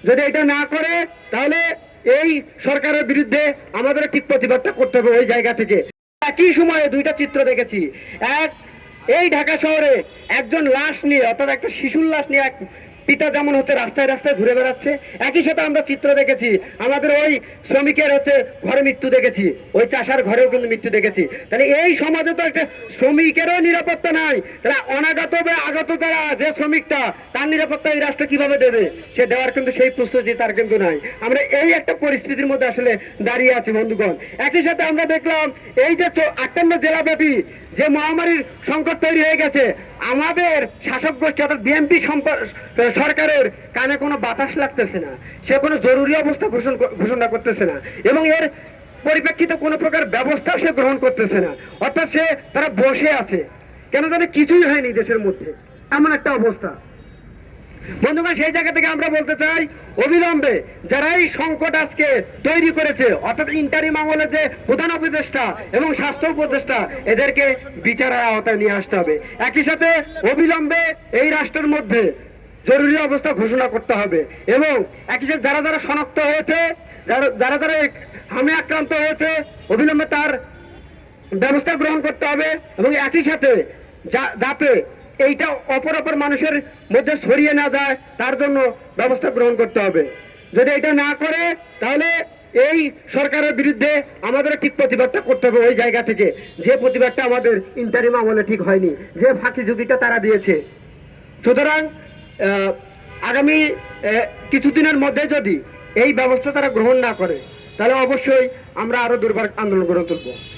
যদি এটা না করে তাহলে এই সরকারের বিরুদ্ধে আমাদের ঠিক প্রতিবাদটা করতে হবে ওই জায়গা থেকে। একই সময়ে দুইটা চিত্র দেখেছি। এক, এই ঢাকা শহরে একজন লাশ নিয়ে, অর্থাৎ একটা শিশুর লাশ নিয়ে এক পিতা যেমন হচ্ছে রাস্তায় রাস্তায় ঘুরে বেড়াচ্ছে, একই সাথে আমরা চিত্র দেখেছি আমাদের ওই শ্রমিকের হচ্ছে ঘরে মৃত্যু দেখেছি, ওই চাষার ঘরেও কিন্তু মৃত্যু দেখেছি। তাহলে এই সমাজে তো একটা শ্রমিকেরও নিরাপত্তা নাই, তাহলে অনাগত বা আগত যারা যে শ্রমিকটা, তার নিরাপত্তা এই রাষ্ট্র কিভাবে দেবে? সে দেওয়ার কিন্তু সেই প্রস্তুতি তার কিন্তু নাই। আমরা এই একটা পরিস্থিতির মধ্যে আসলে দাঁড়িয়ে আছি বন্ধুগণ। একই সাথে আমরা দেখলাম এই যে 58 জেলাব্যাপী যে মহামারীর সংকট তৈরি হয়ে গেছে, আমাদের শাসক গোষ্ঠী অর্থাৎ বিএনপি সরকারের কানে কোনো বাতাস লাগতেছে না, সে কোনো জরুরি অবস্থা ঘোষণা করতেছে না, এবং এর পরিপ্রেক্ষিতে কোনো প্রকার ব্যবস্থা সে গ্রহণ করতেছে না। অর্থাৎ তারা বসে আছে, কেন জানে কিছুই হয়নি দেশের মধ্যে, এমন একটা অবস্থা। বন্ধুগণ, সেই জায়গা থেকে আমরা বলতে চাই, অবিলম্বে যারা এই সংকট আজকে তৈরি করেছে, অর্থাৎ ইন্টারিম আমলে যে প্রধান উপদেষ্টা এবং স্বাস্থ্য উপদেষ্টা, এদেরকে বিচারের আওতায় নিয়ে আসতে হবে। একই সাথে অবিলম্বে এই রাষ্ট্রের মধ্যে জরুরি অবস্থা ঘোষণা করতে হবে, এবং একই সাথে যারা যারা শনাক্ত হয়েছে, যারা যারা হামে আক্রান্ত হয়েছে, অবিলম্বে তার ব্যবস্থা গ্রহণ করতে হবে, এবং একই সাথে যাতে এইটা অপর মানুষের মধ্যে ছড়িয়ে না যায় তার জন্য ব্যবস্থা গ্রহণ করতে হবে। যদি এটা না করে তাহলে এই সরকারের বিরুদ্ধে আমাদের ঠিক প্রতিবাদটা করতে হবে ওই জায়গা থেকে, যে প্রতিবাদটা আমাদের ইন্টারিম আমলে ঠিক হয়নি, যে ফাঁকি ঝুঁকিটা তারা দিয়েছে। সুতরাং আগামী কিছুদিনের মধ্যে যদি এই ব্যবস্থা তারা গ্রহণ না করে, তাহলে অবশ্যই আমরা আরো দুর্বার আন্দোলন গড়ে তুলব।